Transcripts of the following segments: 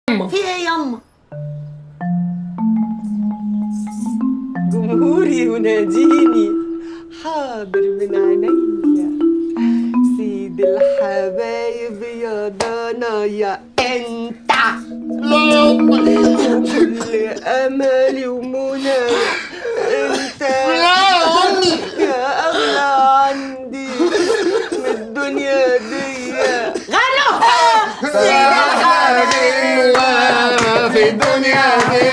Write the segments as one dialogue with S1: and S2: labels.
S1: في ايه ياما؟
S2: جمهوري يناديني، حاضر من عينيا، سيد الحبايب يا ضنايا انت كل املي ومنايا انت يا اغلى عندي من الدنيا دي.
S1: غنوا
S2: سيد الحبايب في الدنيا دي.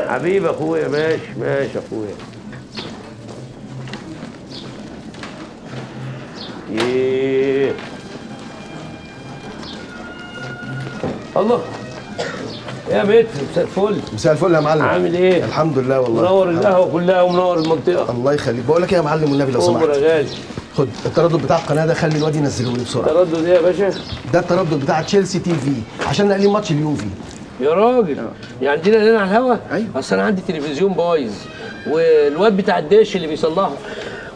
S3: حبيبي اخويا، ماشي ماشي اخويا. ايه الله يا متر، مساء الفل.
S4: مساء الفل يا معلم.
S3: عامل ايه؟
S4: الحمد لله والله.
S3: منور القهوه كلها ومنور المنطقه.
S4: الله يخليك. بقول لك ايه يا معلم والنبي لو سمحت،
S3: عمر يا غالي،
S4: خد التردد بتاع القناه ده، خلي الواد ينزله لي بسرعه.
S3: التردد ايه يا باشا؟
S4: ده التردد بتاع تشيلسي تي في عشان نقلين ماتش اليوفي.
S3: يا راجل يعني عندنا هنا على الهوا؟
S4: أيوة.
S3: اصل انا عندي تلفزيون بايظ والواد بتاع الدش اللي بيصلحه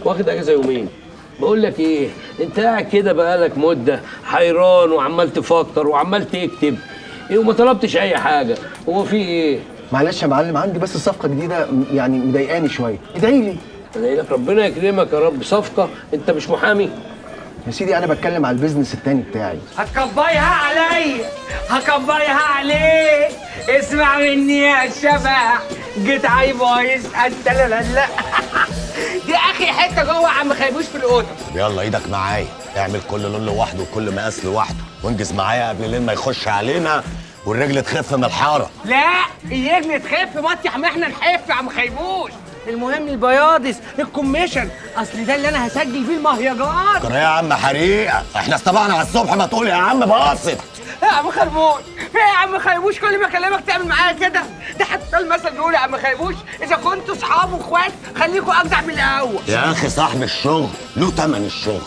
S3: واخد اجازه يومين. بقول لك ايه، انت قاعد كده بقالك مده حيران وعمال تفكر وعمال تكتب ايه وما طلبتش اي حاجه، هو في ايه؟
S4: معلش يا معلم، عندي بس صفقه جديده يعني مضايقاني شويه، ادعي لي.
S3: ادعي لك ربنا يكرمك يا رب. صفقه؟ انت مش محامي؟
S4: يا سيدي انا بتكلم على البيزنس التاني بتاعي.
S2: هتكبريها عليا، هكبريها عليك، اسمع مني يا شبح، جيت عاي بايظ انت لا لا لا. دي اخي حته جوه عم خيبوش في الاوضه.
S5: يلا ايدك معايا، اعمل كل لون لوحده وكل مقاس لوحده، وانجز معايا قبل الليل ما يخش علينا والرجل تخف من الحاره.
S2: لا الرجل تخف مطيح ما احنا نحف يا عم خيبوش. المهم البياضس الكوميشن، اصل ده اللي انا هسجل فيه المهرجان.
S5: كده يا عم حريقه، احنا استبعنا على الصبح ما تقول يا عم باسط.
S2: يا عم خربوش، في يا عم خيبوش كل ما اكلمك تعمل معايا كده؟ ده حتى المثل بيقول يا عم خيبوش اذا كنتوا صحاب واخوات خليكوا اجدع من الاول.
S5: يا اخي صاحب الشغل له تمن الشغل،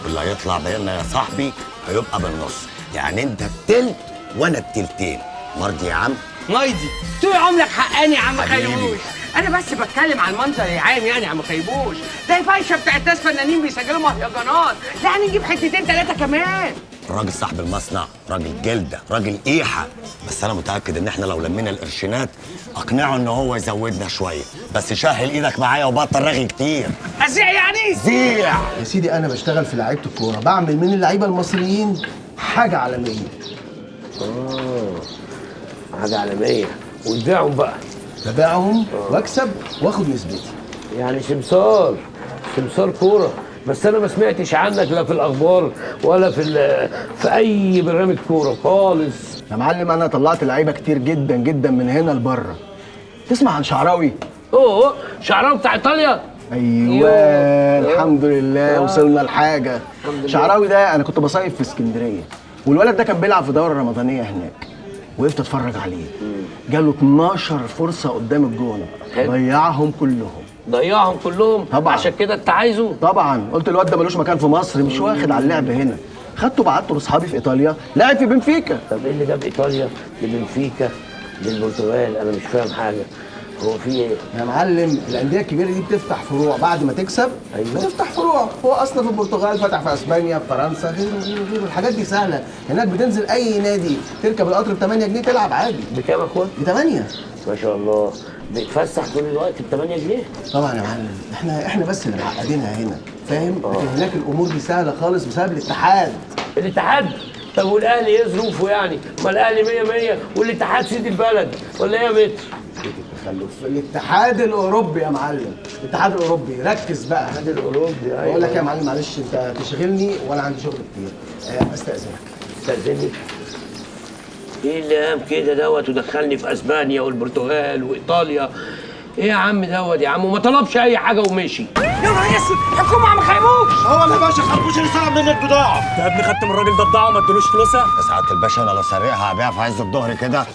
S5: واللي هيطلع بينا يا صاحبي هيبقى بالنص، يعني انت التلت وانا التلتين. مرضي يا عم؟
S2: مايدي طول عمرك حقاني يا عم
S5: حبيبي.
S2: خيبوش. انا بس بتكلم على المنظر العام يعني يا عم خيبوش، ده الفايشه بتاعت ناس فنانين بيسجلوا مهرجانات، يعني نجيب حتتين ثلاثه كمان.
S5: الراجل صاحب المصنع راجل جلده، راجل قيحه، بس انا متاكد ان احنا لو لمينا القرشينات اقنعه ان هو يزودنا شويه، بس شهل ايدك معايا وبطل رغي كتير.
S2: ازيع يعني؟
S5: زيع.
S4: يا سيدي انا بشتغل في لعيبه الكوره، بعمل من اللعيبه المصريين حاجه عالميه.
S3: حاجه عالميه وتبيعهم بقى؟
S4: ببيعهم واكسب واخد نسبتي.
S3: يعني سمسار كوره. بس انا ما سمعتش عنك لا في الاخبار ولا في اي برنامج كوره خالص.
S4: يا معلم انا طلعت لعيبه كتير جدا جدا من هنا لبره. تسمع عن شعراوي؟
S3: اوه شعراوي بتاع ايطاليا؟
S4: ايوه الحمد لله وصلنا لحاجه. شعراوي ده انا كنت بصيف في اسكندريه، والولد ده كان بيلعب في دوره رمضانيه هناك، وقفت اتفرج عليه. جاله 12 فرصه قدام الجون، ضيعهم كلهم. طبعا.
S3: عشان كده انت عايزه؟
S4: طبعا، قلت الواد ده ملوش مكان في مصر، مش واخد على اللعب هنا. خدته بعته لاصحابي في ايطاليا، لعب في بنفيكا.
S3: طب ايه اللي جاب ايطاليا لبنفيكا للبرتغال؟ انا مش فاهم حاجه، هو في ايه؟
S4: يا معلم الانديه الكبيره دي بتفتح فروع بعد ما تكسب.
S3: أيوة.
S4: بتفتح فروع، هو اصلا في البرتغال فتح في اسبانيا، في فرنسا، غيره. الحاجات دي سهله هناك، بتنزل اي نادي تركب القطر ب 8 جنيه تلعب عادي.
S3: بكام يا اخويا؟
S4: ب 8.
S3: ما شاء الله، بيتفسح طول الوقت ب 8 جنيه؟
S4: طبعا يا معلم، احنا بس اللي معقدينها هنا، فاهم؟ لكن هناك الامور دي سهله خالص بسبب الاتحاد.
S3: الاتحاد؟ طب والاهلي ايه ظروفه يعني؟ ما الاهلي 100 والاتحاد سيد البلد ولا ايه يا متر؟
S4: التخلف. الاتحاد الاوروبي يا معلم، الاتحاد الاوروبي. ركز بقى.
S3: الاتحاد الاوروبي. ايوه
S4: بقول لك يا معلم معلش انت تشغلني وانا عندي شغل كتير. استاذنك.
S3: استاذني؟ ايه اللي قام كده دوت ودخلني في اسبانيا والبرتغال وايطاليا؟ ايه يا عم دوت يا عم، وما طلبش اي حاجه ومشي.
S2: يا نهار اسود، حكومه عم خيبوش.
S6: هو اللي باشا خربوش اللي سرق مني البضاعه.
S7: يا ابني خدت من الراجل ده بضاعه وما ادلوش فلوسها؟
S5: يا سعاده الباشا انا لو سارقها هبيعها في عز الظهر كده.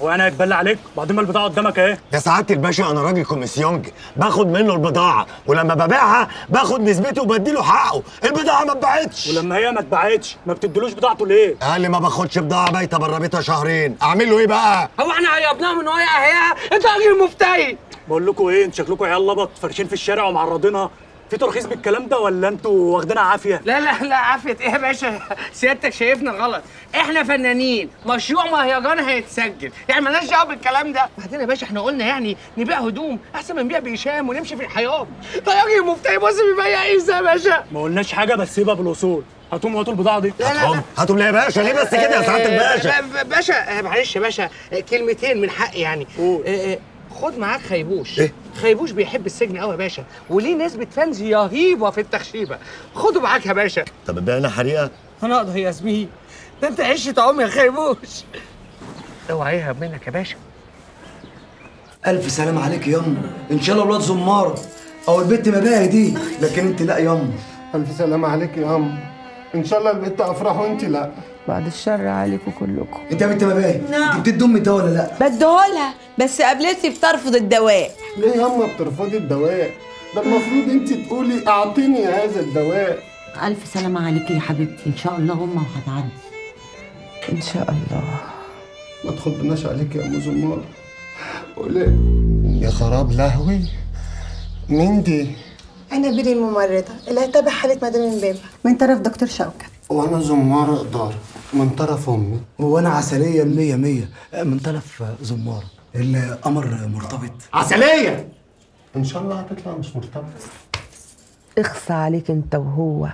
S7: وانا هيتبلى عليك؟ بعدين ما البضاعه قدامك اهي.
S5: يا سعاده الباشا انا راجل كوميسيونج، باخد منه البضاعه ولما ببيعها باخد نسبتي وبديله حقه. البضاعه ما اتباعتش.
S7: ولما هي ما اتباعتش ما بتدلوش بضاعته ليه؟
S5: قال لي ما باخدش بضاعه بايته بره بيتها شهرين، اعمل له ايه بقى؟
S2: هو احنا عيبناهم ان هو يقهيها؟ انت راجل مفتري.
S7: بقول لكم ايه، انتوا شكلكم عيال لبط فارشين في الشارع ومعرضينها. في ترخيص بالكلام ده ولا انتوا واخدينها عافيه؟
S2: لا لا لا، عافية ايه يا باشا؟ سيادتك شايفنا غلط، احنا فنانين، مشروع مهرجان هيتسجل، يعني مالناش دعوه بالكلام ده. بعدين يا باشا احنا قلنا يعني نبيع هدوم احسن من نبيع بيشام ونمشي في الحياه. ده راجل مفتري بص بيبيع ايه يا باشا؟
S7: ما قلناش حاجه بس سيبها بالاصول. هاتوا البضاعه دي.
S5: هاتوا ليه يا باشا؟ ليه بس كده يا سعاده الباشا؟
S2: باشا معلش يا باشا، كلمتين من حقي يعني.
S7: قول.
S2: خد معاك خيبوش.
S5: إيه؟
S2: خيبوش بيحب السجن قوي يا باشا، وليه نسبة فانز رهيبة في التخشيبة. خده معاك يا باشا.
S5: طب بتبيع حريقه؟
S2: انا اقدر يا ياسمين، ده انت عشت عمري يا خيبوش. اوعى يهرب منك يا باشا.
S8: ألف سلام عليك ياما، إن شاء الله ولاد زمارة أو البت مباهي دي، لكن أنت لا ياما.
S9: ألف سلام عليك يا أم. إن شاء الله البنت أفرح وأنت لا.
S10: بعد الشر عليكم كلكم.
S8: أنت يا بنت مباهي، أنت بتدي أمي الدواء ولا لا؟
S10: بديهولها بس قابلتي بترفض الدواء.
S9: ليه يا أما بترفضي الدواء؟ ده المفروض أنت تقولي أعطيني هذا الدواء.
S1: ألف سلامة عليكي يا حبيبتي، إن شاء الله أمه هتعدي.
S10: إن شاء الله.
S9: ما تخضناش عليك يا أم زمار. قولي يا خراب لهوي، مين دي؟
S11: أنا بيري الممرضة اللي هتابع حالة مدام امبابة من طرف دكتور شوكت.
S9: وأنا زمارة إدارة من طرف أمي.
S8: وأنا عسلية المية مية من طرف زمارة. القمر مرتبط.
S9: عسلية. إن شاء الله هتطلع مش مرتبط.
S10: اخصى عليك أنت وهو،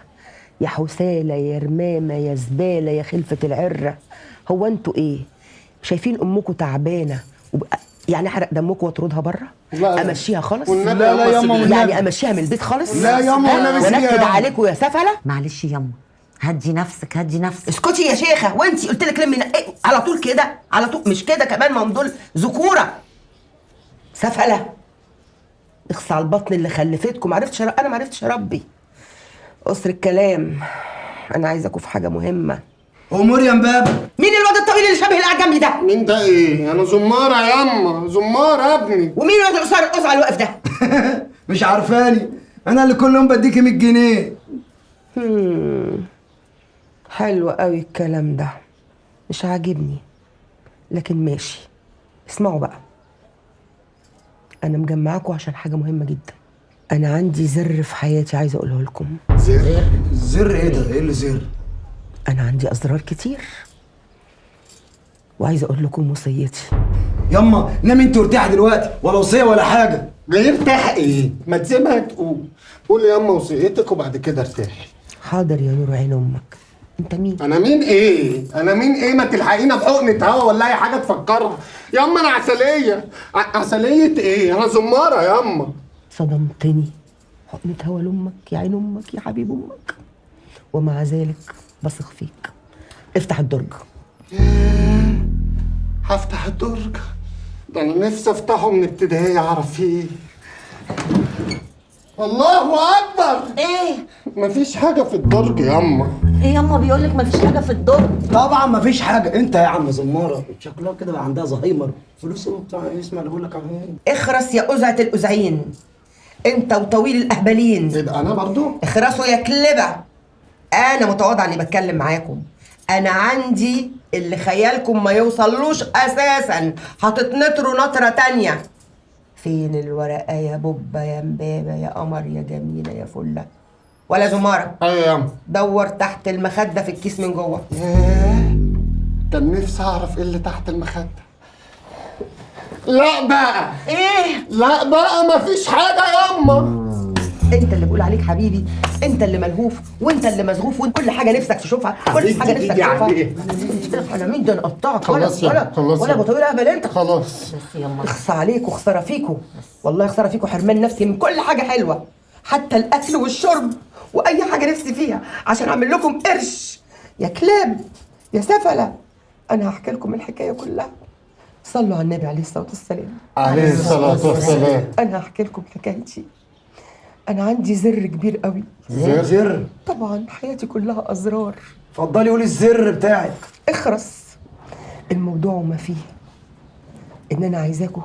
S10: يا حسالة يا رمامة يا زبالة يا خلفة العرة. هو أنتوا إيه؟ شايفين أمكم تعبانة يعني احرق دمكم واطردها بره؟ امشيها خالص؟
S9: لا يا ماما،
S10: يعني امشيها من البيت خالص؟
S9: لا يا ماما،
S10: ونكد عليكم يا سفله.
S1: معلش ياما، هدي نفسك هدي نفسك.
S10: اسكتي يا شيخه، وانتي قلت لك لمي إيه؟ على طول كده على طول، مش كده كمان، ما هم دول ذكوره سفله. اخصى على البطن اللي خلفتكم. انا ما عرفتش اربي. قصر الكلام، انا عايزاكم في حاجه مهمه.
S8: أمور يا مبابة.
S10: مين الواد الطويل اللي شبه الأعجمي ده؟
S9: مين ده إيه؟ أنا زمارة يا أما، زمارة يا ابني.
S10: ومين الواد القصير القصعة اللي واقف ده؟
S8: مش عارفاني، أنا اللي كل يوم بديكي 100 جنيه.
S10: حلو قوي الكلام ده، مش عاجبني لكن ماشي. اسمعوا بقى، أنا مجمعاكوا عشان حاجة مهمة جدا. أنا عندي زر في حياتي عايزة أقوله لكم.
S8: زر؟ زر إيه ده؟ إيه اللي زر؟
S10: أنا عندي أسرار كتير وعايزة أقول لكم وصيتي.
S8: ياما نامي أنت وارتاحي دلوقتي، ولا وصية ولا حاجة.
S9: بيرتاح إيه؟ ما تسيبها تقول. قولي يا أما وصيتك وبعد كده ارتاحي.
S10: حاضر يا نور عين أمك. أنت مين؟
S9: أنا مين إيه؟ أنا مين إيه؟ ما تلحقينا بحقنة هوا ولا أي حاجة تفكرها. يا أما أنا عسلية. عسلية إيه؟ أنا زمارة يا أما.
S10: صدمتني. حقنة هوا لأمك يا عين أمك يا حبيب أمك، ومع ذلك بثق فيك. افتح الدرج.
S9: هفتح الدرج؟ ده أنا نفسي أفتحه من ابتدائي أعرف فيه إيه. الله أكبر!
S1: إيه؟
S9: مفيش حاجة في الدرج يا أما.
S1: إيه ياما بيقولك مفيش حاجة في الدرج؟
S8: طبعا مفيش حاجة. أنت يا عم زمارة شكلها كده بقى عندها زهايمر. فلوس بتاع اسمع اللي بقول لك عليه.
S10: اخرس يا أزعة الأزعين، أنت وطويل الأهبلين.
S9: يبقى أنا برضو؟
S10: اخرسوا يا كلبة. أنا متواضعة إني بتكلم معاكم. أنا عندي اللي خيالكم ما يوصلوش أساسا. هتتنطروا نطرة تانية. فين الورقة يا بوبة يا مبابة يا قمر يا جميلة يا فلة؟ ولا زمارة؟
S9: أيوة يا أما.
S10: دور تحت المخدة في الكيس من جوه.
S9: كان نفسي أعرف إيه اللي تحت المخدة. لا بقى.
S10: إيه؟
S9: لا بقى مفيش حاجة يا أما.
S10: انت اللي بقول عليك حبيبي، انت اللي ملهوف وانت اللي مزغوف، وانت كل حاجه نفسك تشوفها، كل حاجه نفسك تشوفها. انا مين ده نقطعك؟
S9: خلاص يا
S10: ولا بطويل اهبل انت.
S9: خلاص.
S10: اخصى عليك وخساره فيكوا، والله خساره فيكوا، حرمان نفسي من كل حاجه حلوه، حتى الاكل والشرب واي حاجه نفسي فيها عشان اعمل لكم قرش يا كلاب يا سفله. انا هحكي لكم الحكايه كلها. صلوا على النبي عليه الصلاه والسلام.
S9: عليه الصلاة والسلام.
S10: انا هحكي لكم حكايتي. أنا عندي زر كبير قوي.
S8: زر؟
S10: طبعا حياتي كلها أزرار.
S8: اتفضلي قولي الزر بتاعك.
S10: اخرس. الموضوع وما فيه إن أنا عايزاكم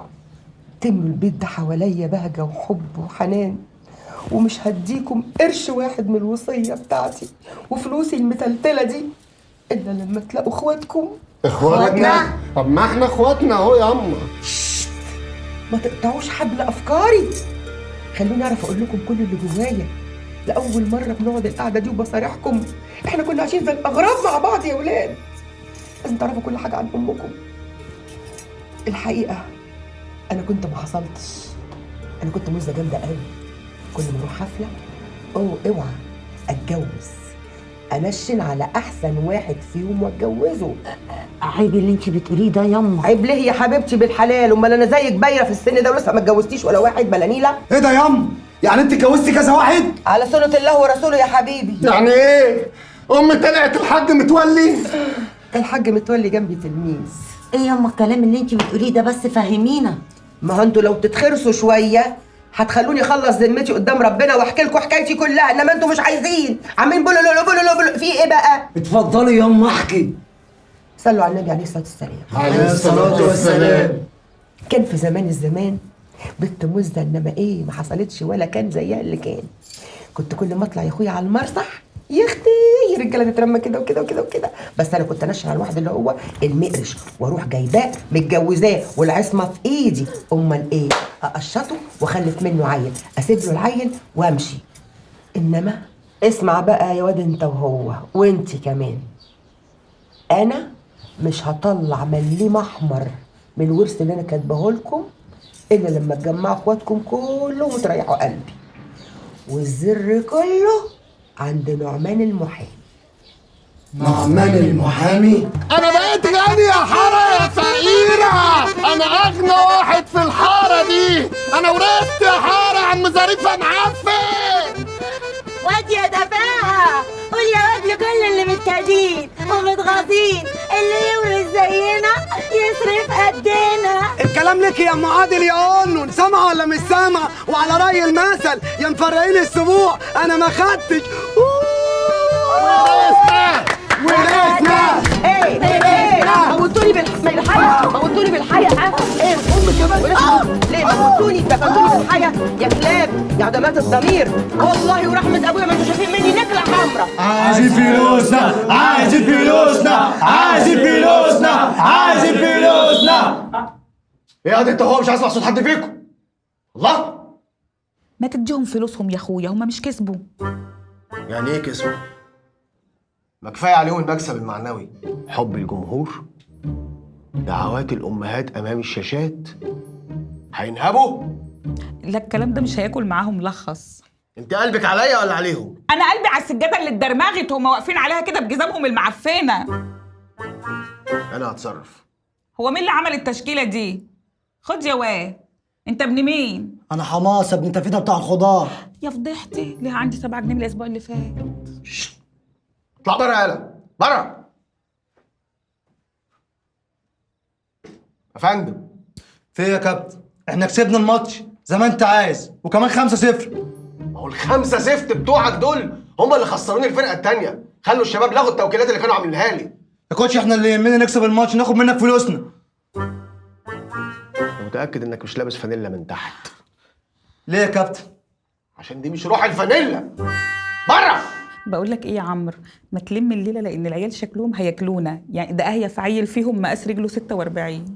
S10: تملوا البيت ده حواليا بهجة وحب وحنان، ومش هديكم قرش واحد من الوصية بتاعتي وفلوسي المتلتلة دي إلا لما تلاقوا إخواتكم.
S9: إخواتنا؟ طب ما إحنا إخواتنا أهو يا أما.
S10: ما تقطعوش حبل أفكاري. خلوني أعرف أقول لكم كل اللي جوايا. لاول مره بنقعد القعده دي وبصارحكم. احنا كنا عايشين زي الاغراب مع بعض يا ولاد. لازم تعرفوا كل حاجه عن امكم. الحقيقه انا كنت ما حصلتش، انا كنت مزه جامده قوي. كل ما اروح حفله اوعى اتجوز، انشن على احسن واحد فيهم واتجوزه.
S1: عيب اللي انت بتقوليه ده ياما.
S10: عيب ليه يا حبيبتي بالحلال؟ امال انا زيك بايره في السن ده ولسه ما اتجوزتيش ولا واحد بلا نيله؟
S8: ايه ده ياما؟ يعني انت اتجوزتي كذا واحد؟
S10: على سنه الله ورسوله يا حبيبي.
S9: يعني ايه؟ امي طلعت الحاج متولي؟
S10: الحاج متولي جنبي تلميذ.
S1: ايه ياما الكلام اللي انت بتقوليه ده؟ بس فهمينا.
S10: ما هو انتوا لو تتخرسوا شويه هتخلوني اخلص ذمتي قدام ربنا واحكي لكم حكايتي كلها، انما انتوا مش عايزين، عاملين بلو في ايه بقى؟
S8: اتفضلي ياما احكي.
S10: صلوا على النبي عليه الصلاه والسلام.
S9: عليه الصلاه والسلام.
S10: كان في زمان الزمان بنت مزه، انما ايه ما حصلتش ولا كان زيها اللي كان. كنت كل ما اطلع يا اخويا على المسرح يا اختي الرجاله تترمى كده وكده وكده وكده، بس انا كنت انشر على الواحد اللي هو المقرش واروح جايباه متجوزاه والعصمه في ايدي. امال ايه؟ اقشطه واخلف منه عيل، اسيب له العيل وامشي. انما اسمع بقى يا واد انت وهو وانت كمان، انا مش هطلع مليم احمر من الورث اللي انا كاتباه لكم الا لما تجمعوا اخواتكم كلهم وتريحوا قلبي. والزر كله عند نعمان المحامي.
S8: نعمان المحامي؟
S9: انا بقيت غني يا حاره يا فقيره، انا اغنى واحد في الحاره دي، انا ورثت يا حاره عم ظريفه معفن.
S12: واد يا دفاها، قول يا واد لكل اللي متكادين ومتغاظين، اللي يورث زينا يصرف قدنا.
S8: الكلام لك يا ام عادل يا قنون، سامعه ولا مش سامعه؟ وعلى راي المثل يا مفرقين السبوع انا ما خدتش.
S10: ورثنا ايه موتوني بالحياه، موتوني بالحياه. ايه امك كمان ليه موتوني بالحياه يا كلاب يا عدمات الضمير؟ والله ورحمه ابويا ما انتوا شايفين مني نكله حمراء.
S8: عايزين فلوسنا، عايزين فلوسنا، عايزين فلوسنا، عايزين فلوسنا. ايه يا انت هو مش عايز صوت حد فيكم؟ الله،
S13: ما تديهم فلوسهم يا اخويا، هما مش كسبوا.
S4: يعني ايه كسبوا؟ ما كفايه عليهم المكسب المعنوي، حب الجمهور، دعوات الامهات امام الشاشات. هينهبوا؟
S13: لا الكلام ده مش هياكل معاهم ملخص.
S4: انت قلبك عليا ولا عليهم؟
S13: انا قلبي على السجاده اللي اتدرمغت، هما واقفين عليها كده بجزامهم المعفنه.
S4: انا هتصرف.
S13: هو مين اللي عمل التشكيله دي؟ خد يا واد، انت ابن مين؟
S8: انا حماسه ابن تفيده بتاع الخضار.
S13: يا فضيحتي، ليه عندي 7 جنيه الاسبوع اللي فات.
S4: اطلع بره يالا، بره يا فندم.
S8: في ايه يا كابتن؟ احنا كسبنا الماتش زي ما انت عايز وكمان 5-0.
S4: ما هو الخمسه زفت بتوعك دول هم اللي خسروني الفرقه الثانيه. خلوا الشباب لغوا التوكيلات اللي كانوا عاملينها لي.
S8: يا كوتش احنا اللي يهمنا نكسب الماتش ناخد منك فلوسنا.
S4: انا متاكد انك مش لابس فانيلا من تحت.
S8: ليه يا كابتن؟
S4: عشان دي مش روح الفانيلا. بره.
S13: بقول لك ايه يا عمرو، ما تلم الليله لان العيال شكلهم هياكلونا، يعني ده اهيف عيل فيهم مقاس رجله 46.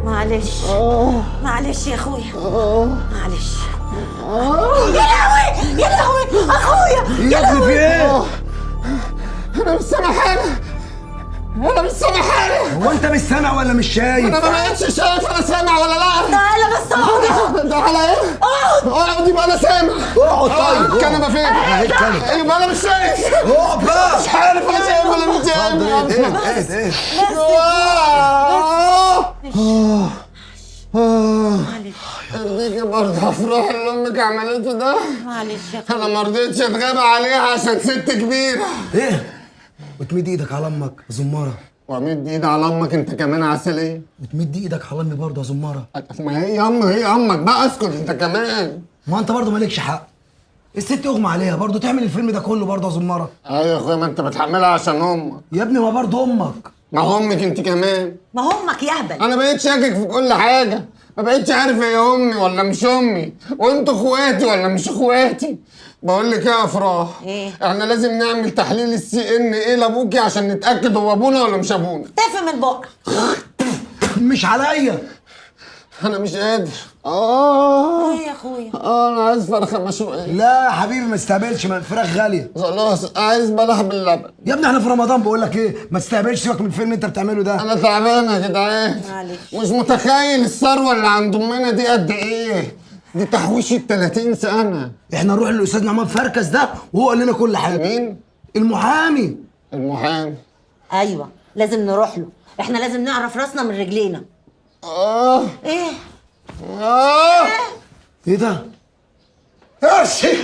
S12: معلش معلش يا اخويا، معلش. يا لهوي يا لهوي اخويا
S8: يا ابني في ايه؟
S9: انا مش سامع حاجه، انا مش سامع حاجه.
S8: هو انت مش سامع ولا مش شايف؟
S9: انا ما بقتش شايف انا سامع ولا لا.
S12: تعالى بس اقعد.
S9: تعالى ايه؟ اقعد يبقى انا سامع.
S8: اقعد طيب.
S9: الكنبه فين؟
S8: اهي الكنبه.
S9: يبقى انا مش شايف.
S8: اقعد بقى.
S9: مش عارف انا شايف ولا مش شايف.
S8: ايه
S9: يرضيكي برضه افراح اللي امك عملته ده؟
S12: معلش يا
S9: انا ما رضيتش اتغاب عليها عشان ست كبيره.
S8: ايه؟ وتمد ايدك على امك يا زماره.
S9: وامد ايدي على امك انت كمان عسليه.
S8: وتمد ايدك على امي برضه يا زماره.
S9: ما هي امك بقى، اسكت انت كمان.
S8: ما انت برضه مالكش حق. الست يغمى عليها برضه تعمل الفيلم ده كله برضه يا زماره.
S9: ايوه يا اخويا، ما انت بتحملها عشان امك.
S8: يا ابني ما برضه امك.
S9: ما هو امك انت كمان.
S12: ما هو امك يهبل.
S9: انا بقيت شاكك في كل حاجه، ما بقيتش عارف هي امي ولا مش امي، وانتوا اخواتي ولا مش اخواتي. بقول لك ايه يا افراح؟
S12: ايه؟
S9: احنا لازم نعمل تحليل الCNA لابوكي عشان نتاكد هو ابونا ولا مش ابونا.
S12: تفهم من بقك.
S8: مش عليا.
S9: انا مش قادر.
S12: ايه يا اخويا؟
S9: انا عايز فرخه مشويه.
S8: لا يا حبيبي ما تستهبلش، ما الفراخ غاليه.
S9: خلاص عايز بلح باللبن.
S8: يا ابني احنا في رمضان، بقول لك ايه، ما تستهبلش، سيبك من الفيلم اللي انت بتعمله ده.
S9: انا تعبان يا جدعان.
S12: معلش.
S9: مش متخيل الثروه اللي عند امنا دي قد ايه. دي تحويشه 30 سنه.
S8: احنا نروح للاستاذ نعمان فركس ده وهو قال لنا كل حاجه.
S9: مين؟
S8: المحامي.
S9: المحامي.
S12: ايوه لازم نروح له، احنا لازم نعرف راسنا من رجلينا. ايه؟
S8: ايه ده؟ ماشي.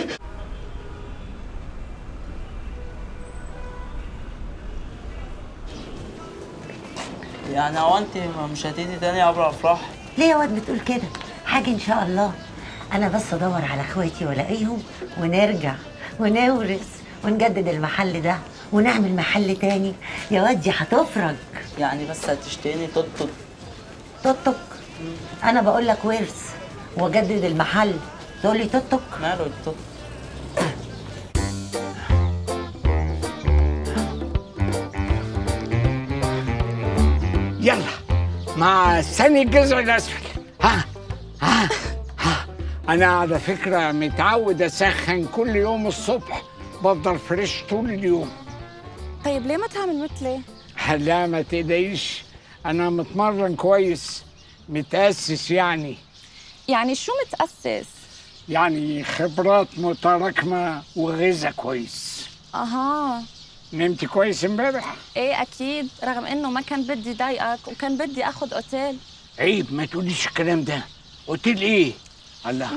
S14: يعني هو انت مش هتيجي تاني عبر افراح؟
S12: ليه يا واد بتقول كده؟ حاجه ان شاء الله. انا بس ادور على اخواتي والاقيهم ونرجع ونورث ونجدد المحل ده ونعمل محل تاني. يا واد دي هتفرج.
S14: يعني بس هتشتريني توك
S12: توك؟ انا بقول لك ورث واجدد المحل تقول لي توك؟
S14: ماله التوك؟
S2: يلا مع ثاني الجزء الاسفل. ها انا على فكره متعود اسخن كل يوم الصبح، بفضل فريش طول اليوم.
S15: طيب ليه ما تعمل مثلي؟
S2: لا ما تقلقيش، انا متمرن كويس، متاسس يعني
S15: شو متأسس؟
S2: يعني خبرات متراكمه وغذاء كويس.
S15: اها.
S2: نمتي كويس امبارح؟
S15: ايه اكيد، رغم انه ما كان بدي ضايقك وكان بدي اخد اوتيل.
S2: عيب ما تقوليش الكلام ده. اوتيل ايه؟ الله،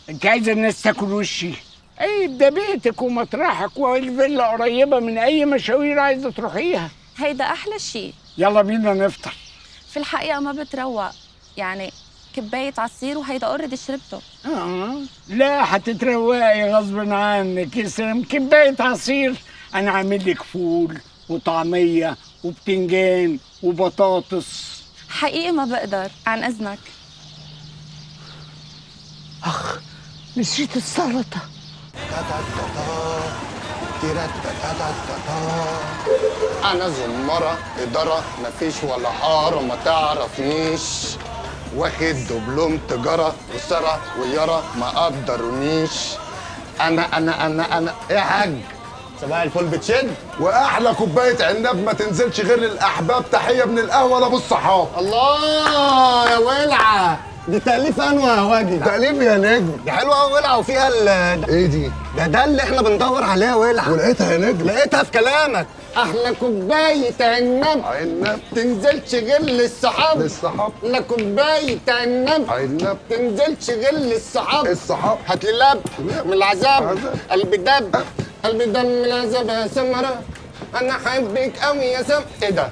S2: انت عايزه الناس تاكل وشي؟ عيب، ده بيتك ومطرحك والفيلا قريبه من اي مشاوير عايزه تروحيها.
S15: هيدا احلى شيء.
S2: يلا بينا نفطر.
S15: في الحقيقه ما بتروق، كبايه عصير وهيدا اوريدي شربته.
S2: لا هتتروقي غصب عنك. يسلم كبايه عصير، انا عامل لك فول وطعميه وبتنجان وبطاطس.
S15: حقيقي ما بقدر، عن اذنك.
S2: اخ نسيت السلطه.
S9: انا زمره اداره مفيش ولا حاره ما تعرفنيش، واخد دبلوم تجاره وسرة ويارا ما قدرونيش. انا ايه يا حاج؟ صباح الفل بتشد؟
S16: واحلى كوبايه عناب ما تنزلش غير للاحباب. تحيه من القهوه لابو الصحاب.
S9: الله يا ولعه، دي تأليف انواع يا واجد.
S16: تأليف يا نجم.
S9: دي حلوه قوي ولعه وفيها
S16: ايه دي؟
S9: ده اللي احنا بندور عليها ولعه.
S16: ولقيتها يا نجم؟
S9: لقيتها في كلامك. احلى كوبايه عناب تنزلش غير للصحاب. احلى كوبايه عناب تنزلش غير للصحاب.
S16: الصحاب.
S9: هات لي لب من العذاب، قلبي دب قلبي دم من العذاب يا سمره، انا حبك قوي يا سم. ايه ده؟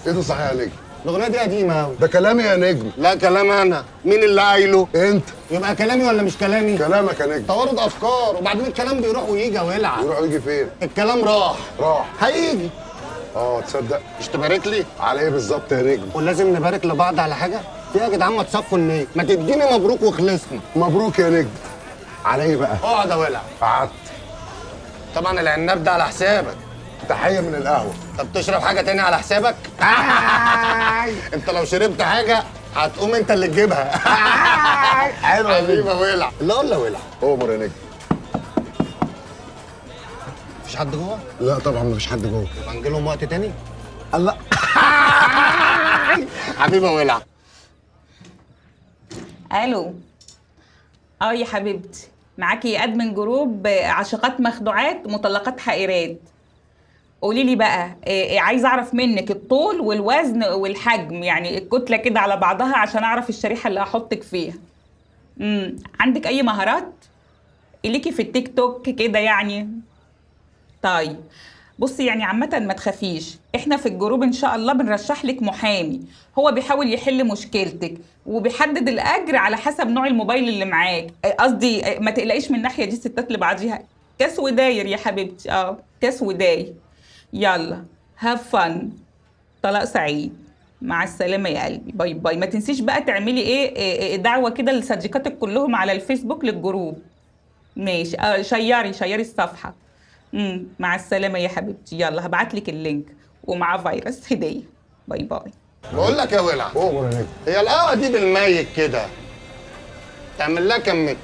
S16: ايه ده صحيح يا نجم؟
S9: الاغنيه دي قديمه قوي.
S16: ده كلامي يا نجم.
S9: لا كلامي انا. مين اللي قايله؟
S16: انت.
S9: يبقى كلامي ولا مش كلامي؟
S16: كلامك يا نجم.
S9: توارد افكار، وبعدين الكلام بيروح ويجي يا ولع.
S16: يروح ويجي فين؟
S9: الكلام راح هيجي.
S16: تصدق
S9: مش تبارك لي؟
S16: على ايه بالظبط يا نجم؟
S9: ولازم نبارك لبعض على حاجه؟ يا جدعان ما تصفوا النيه، ما تديني مبروك وخلصنا.
S16: مبروك يا نجم. على ايه بقى؟
S9: اقعد يا ولع.
S16: قعدت.
S9: طبعا العناب ده على حسابك.
S16: تحيه من القهوه.
S9: طب تشرب حاجه تاني على حسابك؟ انت لو شربت حاجه هتقوم انت اللي تجيبها.
S16: حلو يا
S9: حبيبي يا ولع. لا ولا ولع؟
S16: امر يا نجم.
S9: مفيش حد جوه؟
S16: لا طبعا مفيش حد جوه.
S9: يبقى نجي لهم وقت تاني؟
S16: الله.
S9: حبيبي يا ولع.
S13: الو. يا حبيبتي، معاكي ادمن جروب عاشقات مخدوعات مطلقات حائرات. قولي لي بقى، عايزه اعرف منك الطول والوزن والحجم، الكتله كده على بعضها عشان اعرف الشريحه اللي هحطك فيها. عندك اي مهارات ليكي في التيك توك كده طيب بصي، عامه ما تخافيش، احنا في الجروب ان شاء الله بنرشح لك محامي، هو بيحاول يحل مشكلتك وبيحدد الاجر على حسب نوع الموبايل اللي معاك. قصدي ما تقلقيش من الناحيه دي، الستات لبعضيها كاس وداير يا حبيبتي. كاس وداير. يلا هاف فن، طلاق سعيد، مع السلامه يا قلبي، باي باي. ما تنسيش بقى تعملي دعوه كده لصديقاتك كلهم على الفيسبوك للجروب. ماشي. شيري الصفحه. مع السلامه يا حبيبتي. يلا هبعتلك اللينك ومع فيروس هديه. باي باي.
S9: بقول لك يا ولع،
S16: اوبر يا نجم.
S9: هي القهوه دي بالميت كده تعمل لها كام متر؟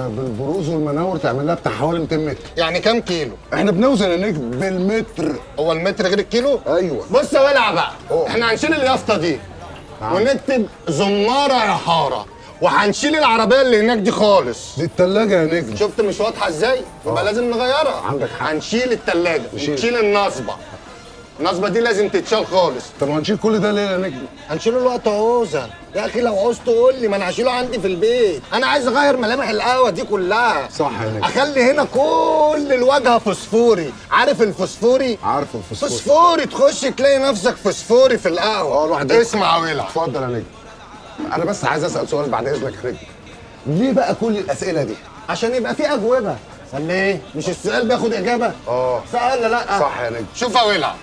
S16: بالبروز والمناور تعمل لها بتاع حوالي 200 متر.
S9: يعني كام كيلو؟
S16: احنا بنوزن يا نجم بالمتر.
S9: هو المتر غير الكيلو؟
S16: ايوه.
S9: بص يا ولع بقى، احنا هنشيل اليافطه دي ونكتب زماره يا حاره، وهنشيل العربيه اللي هناك دي خالص.
S16: دي التلاجة يا نجم.
S9: شفت مش واضحه ازاي؟ يبقى لازم نغيرها.
S16: عندك حق.
S9: هنشيل التلاجة ونشيل النصبه. النصبه دي لازم تتشال خالص.
S16: طب هنشيل كل ده ليه يا نجم؟
S9: هنشيله الوقت عوزه يا اخي، لو عوزت قول لي، ما انا هشيله عندي في البيت. انا عايز اغير ملامح القهوه دي كلها.
S16: صح يا نجم.
S9: اخلي هنا كل الواجهه فوسفوري. عارف الفوسفوري؟
S16: عارف الفوسفوري.
S9: فوسفوري، تخش تلاقي نفسك فوسفوري في القهوه.
S16: الواحد
S9: اسمع يا ولع.
S16: اتفضل يا نجم. انا بس عايز اسال سؤال بعد اذنك يا نجم. ليه بقى كل الاسئله دي؟
S9: عشان يبقى في اجوبه. قال ايه؟ مش السؤال بياخد اجابه؟ سؤال لا.
S16: صح يا نجم.
S9: شوف يا ولع،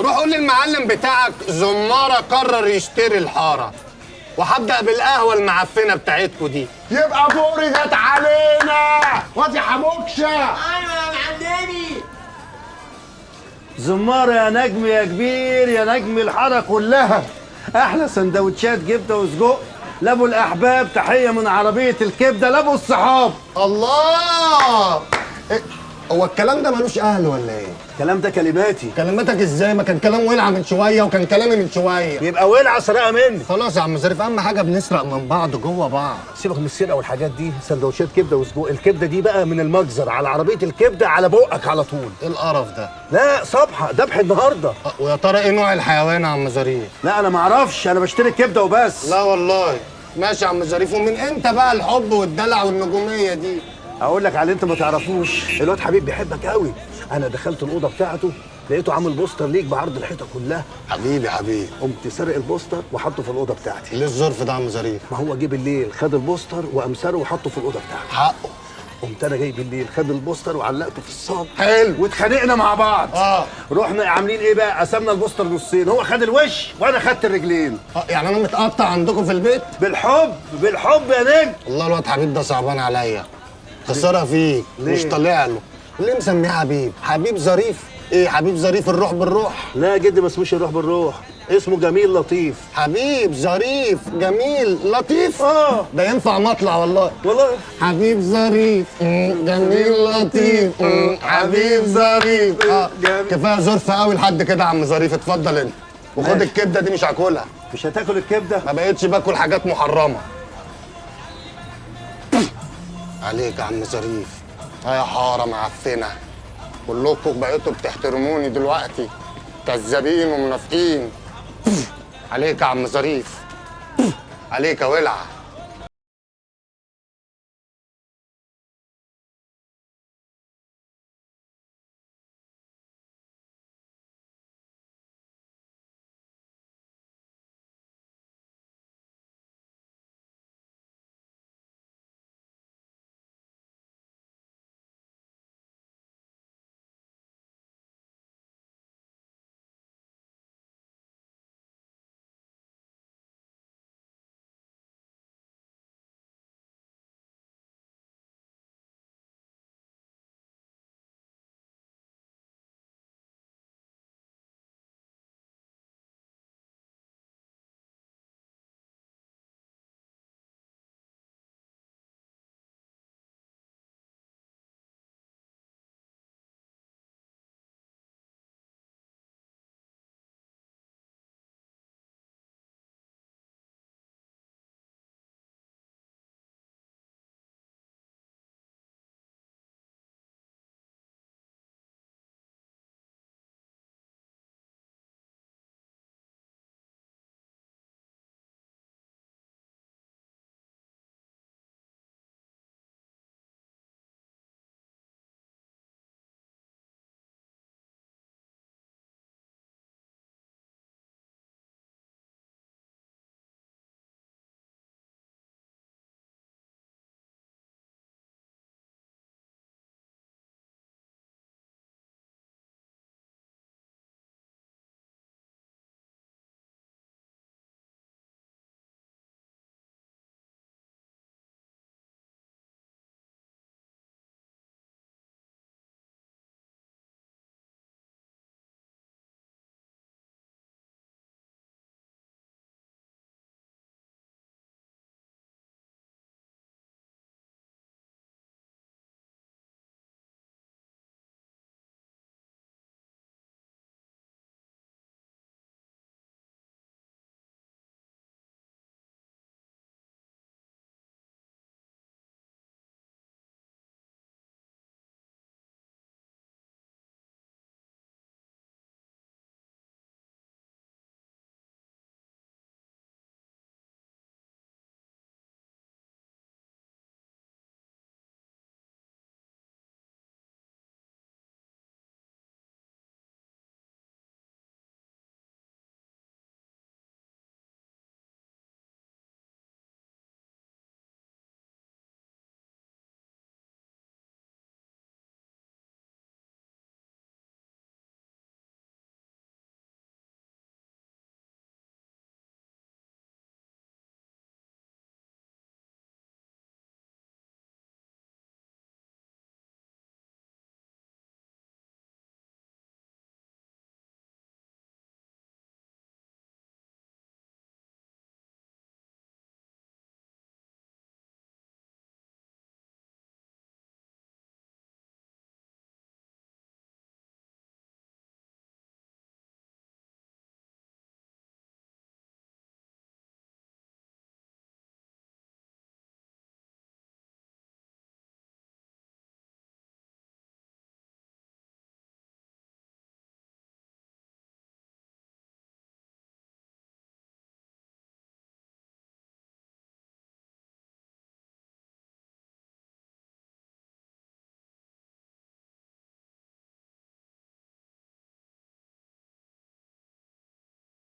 S9: روح قول للمعلم بتاعك زماره قرر يشتري الحاره، وهبدا بالقهوه المعفنه بتاعتكوا دي.
S16: يبقى فرجت علينا وادي حموكشه.
S14: ايوه يا معلمي. زمارة يا نجم يا كبير، يا نجم الحاره كلها. احلى سندوتشات كبده وسجق لابو الاحباب، تحيه من عربيه الكبده لابو الصحاب.
S9: الله! هو الكلام ده ملوش اهل ولا ايه؟
S14: الكلام ده كلماتي.
S9: كلماتك ازاي؟ ما كان كلام ولع من شويه وكان كلامي من شويه.
S14: يبقى ولع سرقه مني.
S9: خلاص يا عم ظريف، اهم حاجه بنسرق من بعض جوه بعض.
S14: سيبك من السرقه والحاجات دي، سندوتشات كبده وسجق. الكبده دي بقى من المجزر على عربيه الكبده على بقك على طول.
S9: ايه القرف ده؟
S14: لا صبحه ذبح النهارده.
S9: ويا ترى ايه نوع الحيوان يا عم ظريف؟
S14: لا انا ما اعرفش، انا بشتري كبده وبس.
S9: لا والله. ماشي يا عم ظريف، ومن امتى بقى الحب والدلع والنجوميه دي؟
S14: اقول لك على اللي انت ما تعرفوش، الواد حبيب بيحبك قوي. انا دخلت الاوضه بتاعته لقيته عامل بوستر ليك بعرض الحيطه كلها.
S9: حبيبي حبيبي.
S14: قمت سارق البوستر وحطه في الاوضه بتاعتي.
S9: ليه الظرف ده يا عم ظريف؟
S14: ما هو جه بالليل خد البوستر وقام سارقه وحطه في الاوضه بتاعتي.
S9: حقه.
S14: قمت انا جاي بالليل خد البوستر وعلقته في الصاج.
S9: حلو.
S14: واتخانقنا مع بعض. رحنا عاملين ايه بقى؟ قسمنا البوستر نصين، هو خد الوش وانا خدت الرجلين.
S9: يعني انا متقطع عندكم في البيت؟
S14: بالحب بالحب يا نجم.
S9: والله الواد حبيب ده صعبان عليا. خساره فيك.
S14: ليه؟
S9: مش طالع له. ليه مسميه حبيب؟ حبيب ظريف؟ ايه حبيب ظريف الروح بالروح؟
S14: لا يا جدي ما اسموش الروح بالروح، اسمه جميل لطيف.
S9: حبيب ظريف جميل لطيف؟ ده ينفع مطلع والله. حبيب ظريف جميل لطيف حبيب ظريف. كفايه ظرف قوي لحد كده يا عم ظريف، اتفضل انت وخد الكبده دي. مش هاكلها.
S14: مش هتاكل الكبده؟
S9: ما بقتش باكل حاجات محرمه. عليك يا عم ظريف. يا حاره معفنه، كلكم بقيتوا بتحترموني دلوقتي، كذابين ومنافقين. عليك يا عم ظريف، عليك يا ولع.